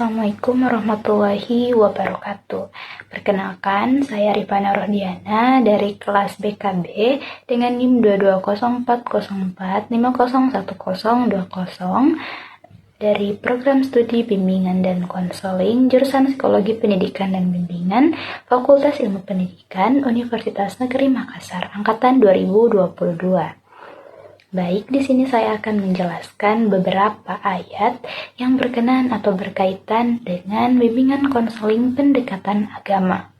Assalamualaikum warahmatullahi wabarakatuh. Perkenalkan, saya Rifana Rohdiana dari kelas BKB dengan NIM 22404501020 dari program studi bimbingan dan konseling jurusan Psikologi Pendidikan dan Bimbingan Fakultas Ilmu Pendidikan Universitas Negeri Makassar angkatan 2022. Baik, di sini saya akan menjelaskan beberapa ayat yang berkenaan atau berkaitan dengan bimbingan konseling pendekatan agama.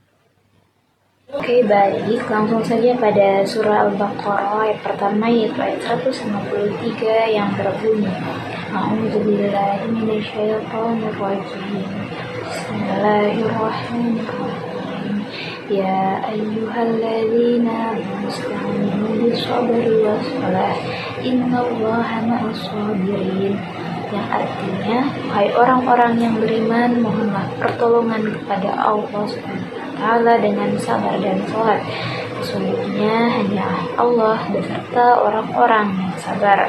Oke, baik, langsung saja pada surah Al-Baqarah ayat pertama yaitu ayat 153 yang berbunyi A'udzubillahi minasyaitonirrajim. Bismillahirrahmanirrahim. Ya ayyuhalladzina amanu bis-sabri was-salah innallaha ma'as-sabirin, yang artinya, hai orang-orang yang beriman, mohonlah pertolongan kepada Allah SWT dengan sabar dan sholat. Sesungguhnya hanya Allah beserta orang-orang yang sabar.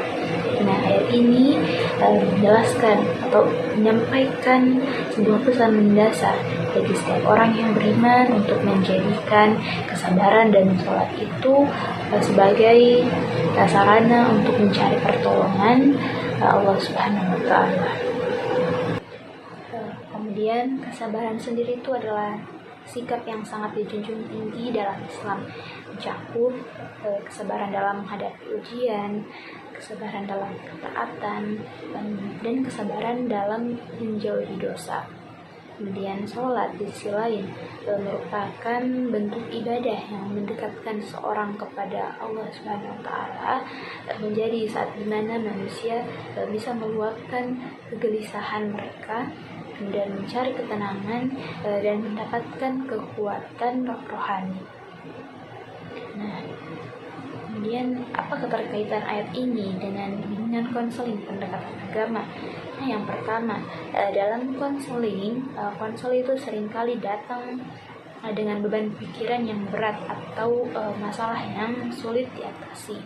Nah, ayat ini menjelaskan atau menyampaikan sebuah pesan mendasar bagi setiap orang yang beriman untuk menjadikan kesabaran dan sholat itu sebagai sarana untuk mencari pertolongan Allah Subhanahu wa Ta'ala. Kemudian kesabaran sendiri itu adalah sikap yang sangat dijunjung tinggi dalam Islam, mencakup kesabaran dalam menghadapi ujian, kesabaran dalam ketaatan, dan kesabaran dalam menjauhi dosa. Kemudian sholat di sisi lain merupakan bentuk ibadah yang mendekatkan seseorang kepada Allah Subhanahu wa Ta'ala, menjadi saat dimana manusia bisa meluapkan kegelisahan mereka dan mencari ketenangan dan mendapatkan kekuatan rohani. Nah, kemudian apa keterkaitan ayat ini dengan bimbingan konseling pendekatan agama? Nah, yang pertama, dalam konseling itu seringkali datang dengan beban pikiran yang berat atau masalah yang sulit diatasi.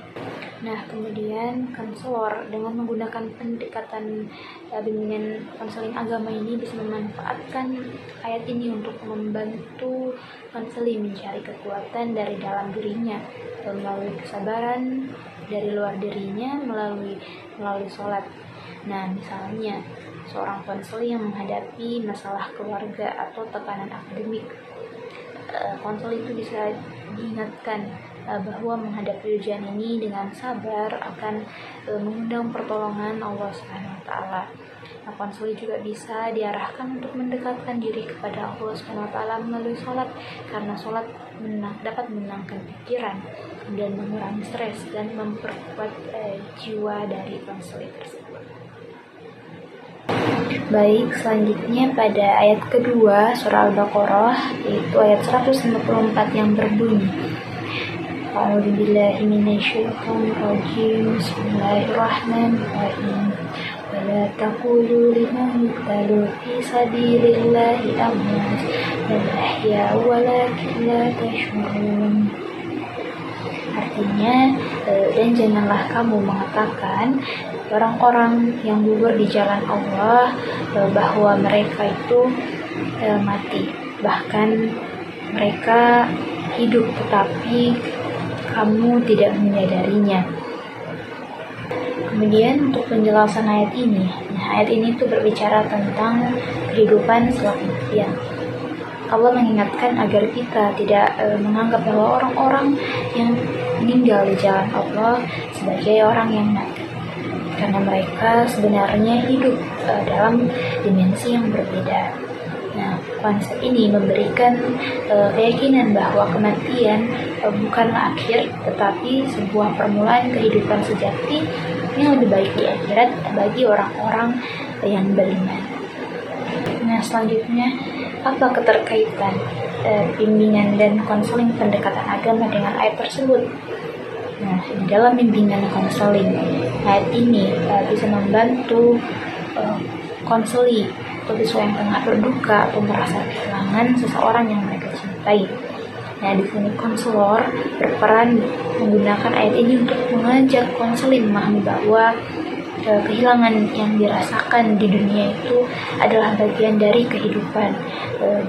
Nah, kemudian konselor dengan menggunakan pendekatan bimbingan konseling agama ini bisa memanfaatkan ayat ini untuk membantu konseli mencari kekuatan dari dalam dirinya melalui kesabaran dari luar dirinya melalui sholat. Nah, misalnya seorang konseli yang menghadapi masalah keluarga atau tekanan akademik, konseli itu bisa diingatkan bahwa menghadapi ujian ini dengan sabar akan mengundang pertolongan Allah Subhanahu wa Ta'ala. Nah, konseli juga bisa diarahkan untuk mendekatkan diri kepada Allah Subhanahu wa Ta'ala melalui sholat, karena sholat dapat menenangkan pikiran dan mengurangi stres dan memperkuat jiwa dari konseli tersebut. Baik, selanjutnya pada ayat kedua surah Al-Baqarah yaitu ayat 154 yang berbunyi A'udzubillahi minasyaitonirrajim. Bismillahirrahmanirrahim. Wala taqulu liman yuqtalu fi sabilillahi amwat bal ahya walakin la tash'urun. Artinya, dan janganlah kamu mengatakan orang-orang yang gugur di jalan Allah bahwa mereka itu mati, bahkan mereka hidup tetapi kamu tidak menyadarinya. Kemudian untuk penjelasan ayat ini, ayat ini tuh berbicara tentang kehidupan setelah kematian. Allah mengingatkan agar kita tidak menganggap bahwa orang-orang yang meninggal di jalan Allah sebagai orang yang mati, karena mereka sebenarnya hidup dalam dimensi yang berbeda. Nah, konsep ini memberikan keyakinan bahwa kematian bukanlah akhir, tetapi sebuah permulaan kehidupan sejati yang lebih baik di akhirat bagi orang-orang yang beriman. Nah, selanjutnya, apa keterkaitan bimbingan dan konseling pendekatan agama dengan ayat tersebut? Nah, dalam bimbingan konseling, ayat ini bisa membantu konseli atau siswa yang tengah berduka atau merasa kehilangan seseorang yang mereka cintai. Nah, di sini konselor berperan menggunakan ayat ini untuk mengajak konseli memahami bahwa kehilangan yang dirasakan di dunia itu adalah bagian dari kehidupan,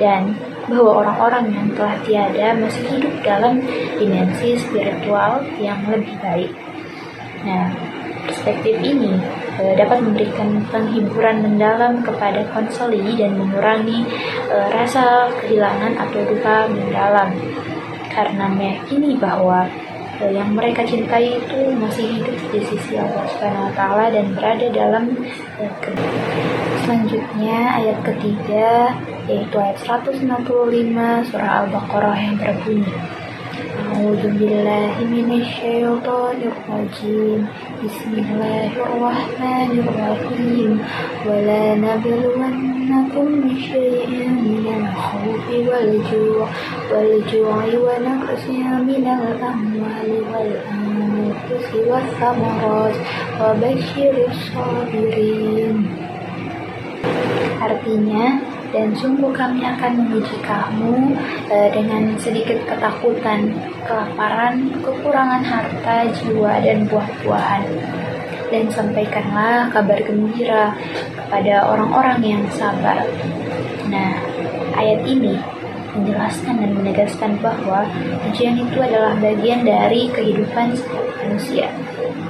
dan bahwa orang-orang yang telah tiada masih hidup dalam dimensi spiritual yang lebih baik. Nah, perspektif ini dapat memberikan penghiburan mendalam kepada konseli dan mengurangi rasa kehilangan atau duka mendalam, karena meyakini bahwa yang mereka cintai itu masih hidup di sisi Allah Subhanahu wa Ta'ala dan berada dalam Selanjutnya ayat ketiga, yaitu ayat 165 surah Al-Baqarah yang berbunyi, A'udzubillahi minasyaitonirrajim. Bismillahirrahmanirrahim. Wala nabluwannakum bisyai'in minal khawfi wal ju'i wa naqsin minal amwali wal anfusi wath thamarat wa basyiris sabirin. Artinya, dan sungguh kami akan menguji kamu dengan sedikit ketakutan, kelaparan, kekurangan harta, jiwa, dan buah-buahan. Dan sampaikanlah kabar gembira kepada orang-orang yang sabar. Nah, ayat ini menjelaskan dan menegaskan bahwa ujian itu adalah bagian dari kehidupan setiap manusia,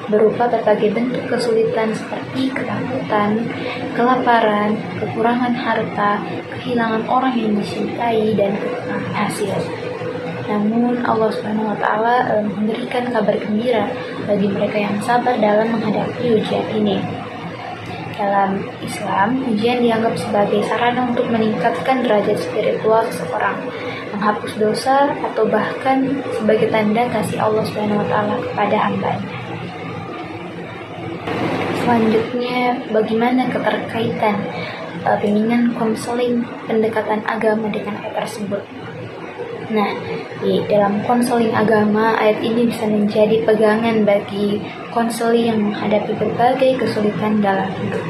berupa berbagai bentuk kesulitan seperti ketakutan, kelaparan, kekurangan harta, kehilangan orang yang dicintai, dan kekurangan hasil. Namun Allah Subhanahu wa Ta'ala memberikan kabar gembira bagi mereka yang sabar dalam menghadapi ujian ini. Dalam Islam, ujian dianggap sebagai sarana untuk meningkatkan derajat spiritual seseorang, menghapus dosa, atau bahkan sebagai tanda kasih Allah Subhanahu wa Ta'ala kepada hambanya. Selanjutnya, bagaimana keterkaitan bimbingan konseling pendekatan agama dengan ayat tersebut? Nah, di dalam konseling agama, ayat ini bisa menjadi pegangan bagi konseli yang menghadapi berbagai kesulitan dalam hidup.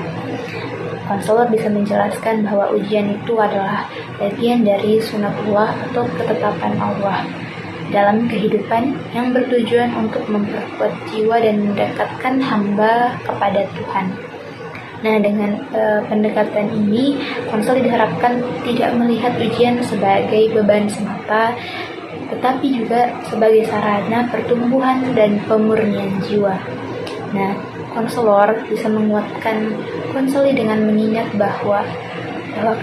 Konselor bisa menjelaskan bahwa ujian itu adalah bagian dari sunatullah atau ketetapan Allah dalam kehidupan yang bertujuan untuk memperkuat jiwa dan mendekatkan hamba kepada Tuhan. Nah, dengan pendekatan ini, konseli diharapkan tidak melihat ujian sebagai beban semata, tetapi juga sebagai sarana pertumbuhan dan pemurnian jiwa. Nah, konselor bisa menguatkan konseli dengan mengingat bahwa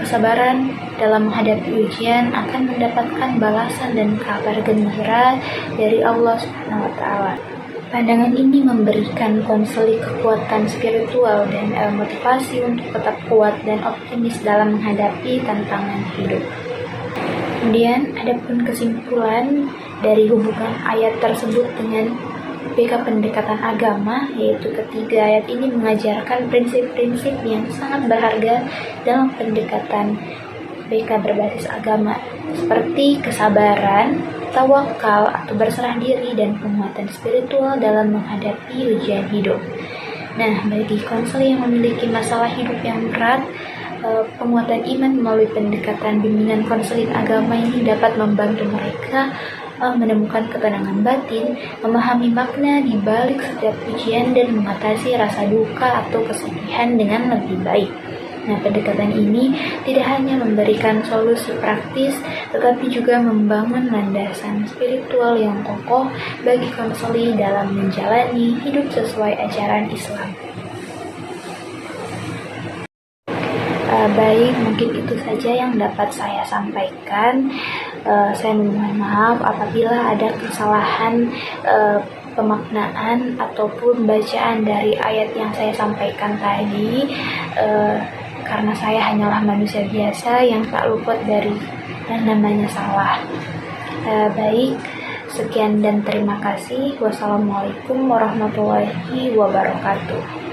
kesabaran dalam menghadapi ujian akan mendapatkan balasan dan kabar gembira dari Allah Subhanahu wa Ta'ala. Pandangan ini memberikan konseli kekuatan spiritual dan motivasi untuk tetap kuat dan optimis dalam menghadapi tantangan hidup. Kemudian, adapun kesimpulan dari hubungan ayat tersebut dengan BK pendekatan agama, yaitu ketiga ayat ini mengajarkan prinsip-prinsip yang sangat berharga dalam pendekatan BK berbasis agama, seperti kesabaran, tawakal atau berserah diri, dan penguatan spiritual dalam menghadapi ujian hidup. Nah, bagi konseli yang memiliki masalah hidup yang berat, penguatan iman melalui pendekatan bimbingan konseling agama ini dapat membantu mereka menemukan ketenangan batin, memahami makna di balik setiap ujian, dan mengatasi rasa duka atau kesedihan dengan lebih baik. Nah, pendekatan ini tidak hanya memberikan solusi praktis, tetapi juga membangun landasan spiritual yang kokoh bagi konseli dalam menjalani hidup sesuai ajaran Islam. Baik, mungkin itu saja yang dapat saya sampaikan. Saya mohon maaf apabila ada kesalahan pemaknaan ataupun bacaan dari ayat yang saya sampaikan tadi, karena saya hanyalah manusia biasa yang tak luput dari yang namanya salah. Baik, sekian dan terima kasih. Wassalamualaikum warahmatullahi wabarakatuh.